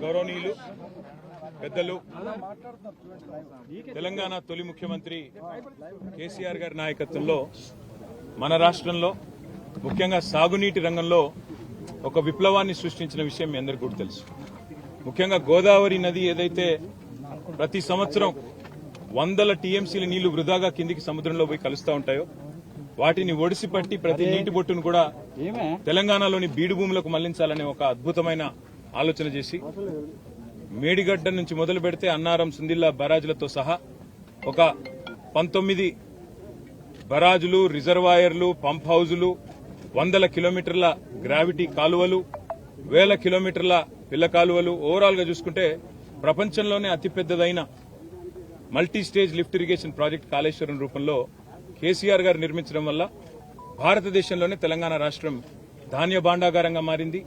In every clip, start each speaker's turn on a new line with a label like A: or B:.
A: గౌరవనీయులు పెద్దలు తెలంగాణ తొలి ముఖ్యమంత్రి కేసీఆర్ గారి నాయకత్వంలో మన రాష్ట్రంలో ముఖ్యంగా సాగునీటి రంగంలో ఒక విప్లవాన్ని సృష్టించిన విషయం మీ అందరికీ కూడా తెలుసు. ముఖ్యంగా గోదావరి నది ఏదైతే ప్రతి సంవత్సరం వందల టీఎంసీల నీళ్లు వృధాగా కిందికి సముద్రంలో పోయి కలుస్తూ ఉంటాయో వాటిని ఒడిసిపట్టి ప్రతి నీటి బొట్టును కూడా తెలంగాణలోని బీడు భూములకు మళ్లించాలనే ఒక అద్భుతమైన ఆలోచన చేసి మేడిగడ్డ నుంచి మొదలు పెడితే అన్నారం, సుందిల్లా బరాజులతో సహా ఒక 19 బరాజులు, రిజర్వాయర్లు, పంప్ హౌజులు, వందల కిలోమీటర్ల గ్రావిటీ కాలువలు, వేల కిలోమీటర్ల పిల్ల కాలువలు, ఓవరాల్ గా చూసుకుంటే ప్రపంచంలోనే అతిపెద్దదైన multi stage lift irrigation project Kaleshwaram రూపంలో కేసీఆర్ గారు నిర్మించడం వల్ల భారతదేశంలోనే తెలంగాణ రాష్ట్రం ధాన్య భాండాగారంగా మారింది.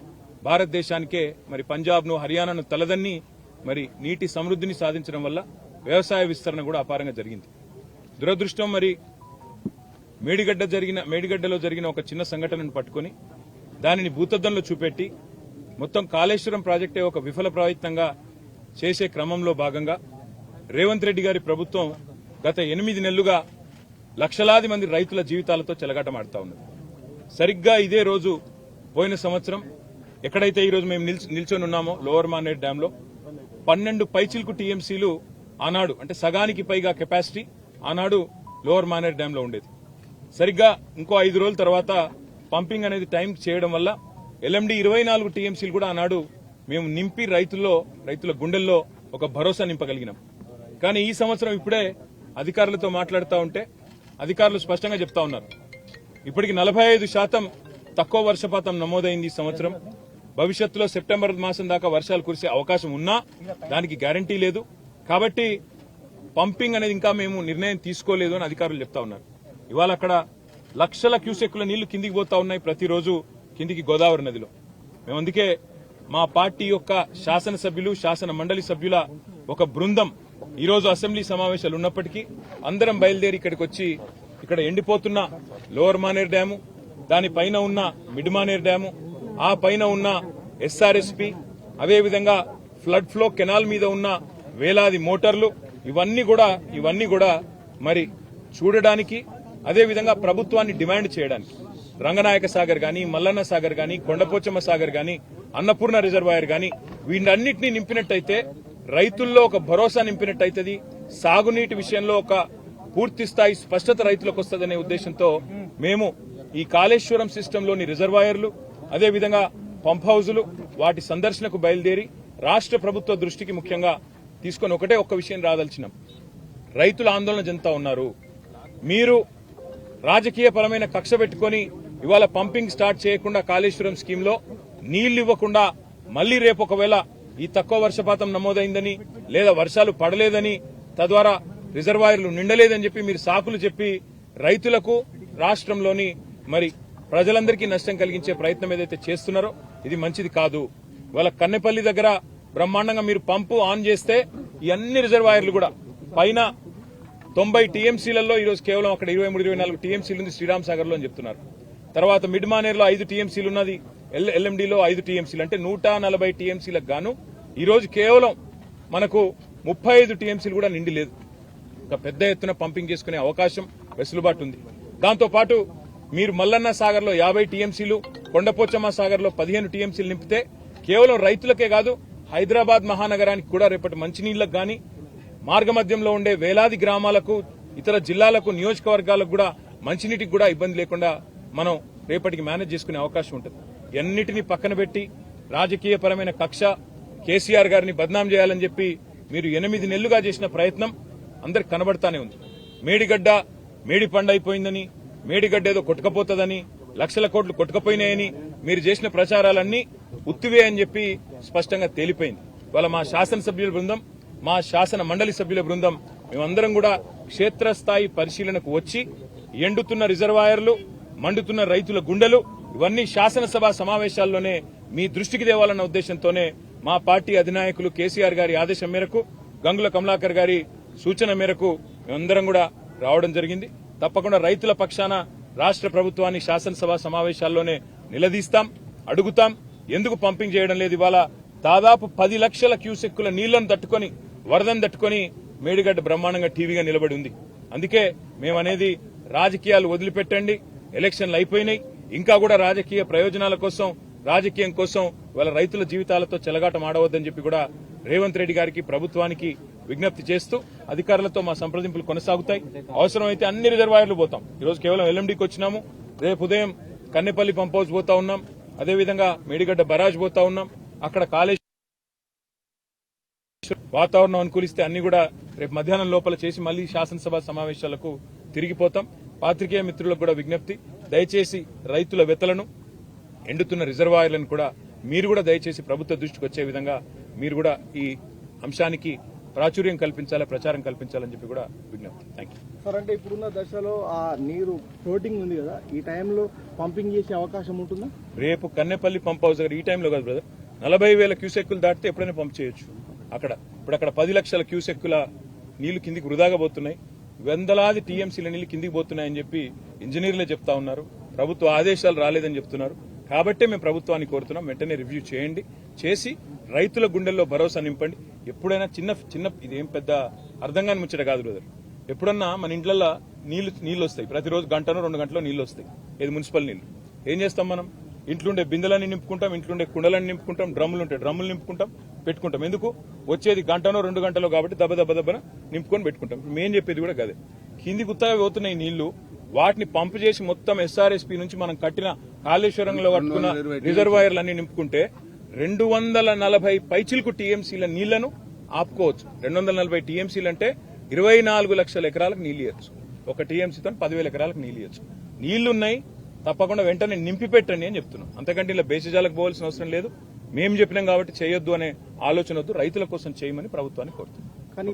A: భారతదేశానికే మరి పంజాబ్ను, హర్యానాను తలదన్ని మరి నీటి సమృద్ధిని సాధించడం వల్ల వ్యవసాయ విస్తరణ కూడా అపారంగా జరిగింది. దురదృష్టం మరి మేడిగడ్డలో జరిగిన ఒక చిన్న సంఘటనను పట్టుకుని దానిని భూతద్దంలో చూపెట్టి మొత్తం కాళేశ్వరం ప్రాజెక్టే ఒక విఫల ప్రయత్నంగా చేసే క్రమంలో భాగంగా రేవంత్ రెడ్డి గారి ప్రభుత్వం గత 8 నెలలుగా లక్షలాది మంది రైతుల జీవితాలతో చెలగాటమాడుతా ఉన్నది. సరిగ్గా ఇదే రోజు పోయిన సంవత్సరం ఎక్కడైతే ఈ రోజు మేము నిల్చొని ఉన్నామో లోవర్ మానేర్ డ్యామ్ లో 12 పైచిల్కు టీఎంసీలు ఆనాడు, అంటే సగానికి పైగా కెపాసిటీ ఆనాడు లోవర్ మానేర్ డ్యామ్ లో ఉండేది. సరిగ్గా ఇంకో 5 రోజుల తర్వాత పంపింగ్ అనేది టైం చేయడం వల్ల ఎల్ఎండి 24 టీఎంసీలు కూడా ఆనాడు మేము నింపి రైతుల గుండెల్లో ఒక భరోసా నింపగలిగినాం. కానీ ఈ సంవత్సరం ఇప్పుడే అధికారులతో మాట్లాడుతూ ఉంటే అధికారులు స్పష్టంగా చెప్తా ఉన్నారు, ఇప్పటికి 45% తక్కువ వర్షపాతం నమోదైంది ఈ సంవత్సరం. భవిష్యత్తులో సెప్టెంబర్ మాసం దాకా వర్షాలు కురిసే అవకాశం ఉన్నా దానికి గ్యారంటీ లేదు. కాబట్టి పంపింగ్ అనేది ఇంకా మేము నిర్ణయం తీసుకోలేదు అని అధికారులు చెప్తా ఉన్నారు. ఇవాళ అక్కడ లక్షల క్యూసెక్కుల నీళ్లు కిందికి పోతా ఉన్నాయి ప్రతిరోజు కిందికి గోదావరి నదిలో. మేము అందుకే మా పార్టీ యొక్క శాసనసభ్యులు, శాసన మండలి సభ్యుల ఒక బృందం ఈరోజు అసెంబ్లీ సమావేశాలు ఉన్నప్పటికీ అందరం బయలుదేరి ఇక్కడికి వచ్చి ఇక్కడ ఎండిపోతున్న లోవర్ మానేర్ డ్యాము, దానిపైన ఉన్న మిడ్ మానేర్ డ్యాము, ఆ పైన ఉన్న ఎస్ఆర్ఎస్పీ, అదేవిధంగా ఫ్లడ్ ఫ్లో కెనాల్ మీద ఉన్న వేలాది మోటార్లు, ఇవన్నీ కూడా మరి చూడడానికి, అదేవిధంగా ప్రభుత్వాన్ని డిమాండ్ చేయడానికి రంగనాయక సాగర్ గాని, మల్లన్న సాగర్ గాని, కొండపోచమ్మ సాగర్ గాని, అన్నపూర్ణ రిజర్వాయర్ గాని వీటన్నిటినీ నింపినట్టయితే రైతుల్లో ఒక భరోసా నింపినట్టయితది. సాగునీటి విషయంలో ఒక పూర్తి స్థాయి స్పష్టత రైతులకు వస్తుందనే ఉద్దేశంతో మేము ఈ కాళేశ్వరం సిస్టంలోని రిజర్వాయర్లు, అదేవిధంగా పంప్ హౌజులు వాటి సందర్శనకు బయలుదేరి రాష్ట్ర ప్రభుత్వ దృష్టికి ముఖ్యంగా తీసుకుని ఒక్క విషయం రాదలిచినాం. రైతులు ఆందోళన చెందుతా ఉన్నారు. మీరు రాజకీయపరమైన కక్ష పెట్టుకుని ఇవాళ పంపింగ్ స్టార్ట్ చేయకుండా కాళేశ్వరం స్కీమ్ లో నీళ్లు ఇవ్వకుండా మళ్లీ రేపు ఒకవేళ ఈ తక్కువ వర్షపాతం నమోదైందని లేదా వర్షాలు పడలేదని తద్వారా రిజర్వాయర్లు నిండలేదని చెప్పి మీరు సాకులు చెప్పి రైతులకు, రాష్ట్రంలోని మరి ప్రజలందరికీ నష్టం కలిగించే ప్రయత్నం ఏదైతే చేస్తున్నారో ఇది మంచిది కాదు. ఇవాళ కన్నెపల్లి దగ్గర బ్రహ్మాండంగా మీరు పంపు ఆన్ చేస్తే ఈ అన్ని రిజర్వాయర్లు కూడా పైన 90 టీఎంసీలలో ఈరోజు కేవలం అక్కడ 23-24 టీఎంసీలు ఉంది శ్రీరామ్ సాగర్ లో అని చెప్తున్నారు. తర్వాత మిడ్ మానేర్ లో 5 టీఎంసీలు ఉన్నది, ఎల్ఎండిలో 5 టీఎంసీలు, అంటే 140 టీఎంసీలకు గాను ఈరోజు కేవలం మనకు 35 టీఎంసీలు కూడా నిండి లేదు. ఒక పెద్ద ఎత్తున పంపింగ్ చేసుకునే అవకాశం, వెసులుబాటు ఉంది. దాంతోపాటు మీరు మల్లన్న సాగర్ లో 50 టీఎంసీలు, కొండపోచమ్మ సాగర్ లో 15 టీఎంసీలు నింపితే కేవలం రైతులకే కాదు హైదరాబాద్ మహానగరానికి కూడా రేపటి మంచినీళ్లకు గాని, మార్గమధ్యంలో ఉండే వేలాది గ్రామాలకు, ఇతర జిల్లాలకు, నియోజకవర్గాలకు కూడా మంచినీటికి కూడా ఇబ్బంది లేకుండా మనం రేపటికి మేనేజ్ చేసుకునే అవకాశం ఉంటుంది. ఎన్నిటినీ పక్కన పెట్టి రాజకీయపరమైన కక్ష, కేసీఆర్ గారిని బద్నాం చేయాలని చెప్పి మీరు 8 నెలలుగా చేసిన ప్రయత్నం అందరికి కనబడతానే ఉంది. మేడి పండైపోయిందని, మేడిగడ్డ ఏదో కొట్టుకపోతుందని, లక్షల కోట్లు కొట్టుకపోయినాయని మీరు చేసిన ప్రచారాలన్నీ ఉత్తివే అని చెప్పి స్పష్టంగా తేలిపోయింది. ఇవాళ మా శాసనసభ్యుల బృందం, మా శాసన మండలి సభ్యుల బృందం మేమందరం కూడా క్షేత్రస్థాయి పరిశీలనకు వచ్చి ఎండుతున్న రిజర్వాయర్లు, మండుతున్న రైతుల గుండెలు ఇవన్నీ శాసనసభ సమావేశాల్లోనే మీ దృష్టికి తేవాలన్న ఉద్దేశంతోనే మా పార్టీ అధినాయకులు కేసీఆర్ గారి ఆదేశం మేరకు, గంగుల కమలాకర్ గారి సూచన మేరకు మేమందరం కూడా రావడం జరిగింది. తప్పకుండా రైతుల పక్షాన రాష్ట్ర ప్రభుత్వాన్ని శాసనసభ సమావేశాల్లోనే నిలదీస్తాం, అడుగుతాం. ఎందుకు పంపింగ్ చేయడం లేదు? ఇవాళ దాదాపు 10 లక్షల క్యూసెక్కుల నీళ్లను తట్టుకొని వరదను తట్టుకొని మేడిగడ్డ బ్రహ్మాండంగా టీవీగా నిలబడి ఉంది. అందుకే మేమనేది రాజకీయాలు వదిలిపెట్టండి, ఎలక్షన్లు అయిపోయినాయి, ఇంకా కూడా రాజకీయ ప్రయోజనాల కోసం రాజకీయం కోసం వాళ్ళ రైతుల జీవితాలతో చెలగాటం ఆడవద్దని చెప్పి కూడా రేవంత్ రెడ్డి గారికి ప్రభుత్వానికి విజ్ఞప్తి చేస్తూ అధికారులతో మా సంప్రదింపులు కొనసాగుతాయి. అవసరమైతే అన్ని రిజర్వాయర్లు పోతాం. ఈరోజు కేవలం ఎల్ఎండికి వచ్చినాము, రేపు ఉదయం కన్నెపల్లి పంప్ హౌస్ పోతా ఉన్నాం, అదేవిధంగా మేడిగడ్డ బరాజ్ పోతా ఉన్నాం. అక్కడ కాళేశ్వరం వాతావరణం అనుకూలిస్తే అన్ని కూడా రేపు మధ్యాహ్నం లోపల చేసి మళ్లీ శాసనసభ సమావేశాలకు తిరిగిపోతాం. పాత్రికేయ మిత్రులకు కూడా విజ్ఞప్తి, దయచేసి రైతుల వెతలను ఎండుతున్న రిజర్వాయర్లను కూడా మీరు కూడా దయచేసి ప్రభుత్వ దృష్టికి వచ్చే విధంగా మీరు కూడా ఈ అంశానికి ప్రాచుర్యం కల్పించాలి, ప్రచారం కల్పించాలని చెప్పి కూడా విజ్ఞప్తి. Thank you
B: sir. అంటే ఇప్పుడున్న దశలో ఆ నీరు ఫ్లోటింగ్ ఉంది కదా, ఈ టైంలో పంపింగ్ చేసే అవకాశం ఉంటుందా?
A: రేపు కన్నెపల్లి పంప్ హౌస్ దగ్గర ఈ టైంలో కాదు బ్రదర్, 40,000 క్యూసెక్కులు దాటితే ఎప్పుడైనా పంప్ చేయొచ్చు. ఇప్పుడు అక్కడ 10 లక్షల క్యూసెక్కుల నీళ్లు కిందికి వృధాగా పోతున్నాయి, వందలాది టీఎంసీల నీళ్లు కిందికి పోతున్నాయని చెప్పి ఇంజనీర్లే చెప్తా ఉన్నారు. ప్రభుత్వ ఆదేశాలు రాలేదని చెప్తున్నారు. కాబట్టే మేము ప్రభుత్వాన్ని కోరుతున్నాం, వెంటనే రివ్యూ చేయండి, చేసి రైతుల గుండెల్లో భరోసా నింపండి. ఎప్పుడైనా చిన్న ఇదేం పెద్ద అర్థం కాని ముచ్చట కాదు బ్రదర్. ఎప్పుడన్నా మన ఇంట్లల్లో నీళ్లు వస్తాయి, ప్రతిరోజు గంటనో 2 గంటలో నీళ్లు వస్తాయి, ఇది మున్సిపల్ నీళ్లు. ఏం చేస్తాం మనం? ఇంట్లుండే బిందెలన్నీ నింపుకుంటాం, ఇంట్లుండే కుండలన్నీ నింపుకుంటాం, డ్రమ్ములు నింపుకుంటాం, పెట్టుకుంటాం. ఎందుకు? వచ్చేది గంటనో 2 గంటలో కాబట్టి దెబ్బన నింపుకొని పెట్టుకుంటాం. మేం చెప్పేది కూడా కదే, కింది గుత్తగా పోతున్నాయి నీళ్లు, వాటిని పంపు చేసి మొత్తం ఎస్ఆర్ఎస్పీ నుంచి మనం కట్టిన కాళేశ్వరంలో కట్టుకున్న రిజర్వాయర్లన్నీ నింపుకుంటే 240 పైచిలకు టీఎంసీల నీళ్లను ఆపుకోవచ్చు. 240 టీఎంసీలు అంటే 24 లక్షల ఎకరాలకు నీళ్లు ఇవ్వచ్చు. ఒక టీఎంసీతో 10,000 ఎకరాలకు నీళ్లు ఇవ్వచ్చు. నీళ్లున్నాయి, తప్పకుండా వెంటనే నింపి పెట్టండి అని చెప్తున్నాం. అంతకంటే ఇలా బేసిజాలకు పోవాల్సిన అవసరం లేదు. మేము చెప్పినాం కాబట్టి చేయొద్దు అనే ఆలోచన వద్దు, రైతుల కోసం చేయమని ప్రభుత్వాన్ని కోరుతున్నాం.
B: కానీ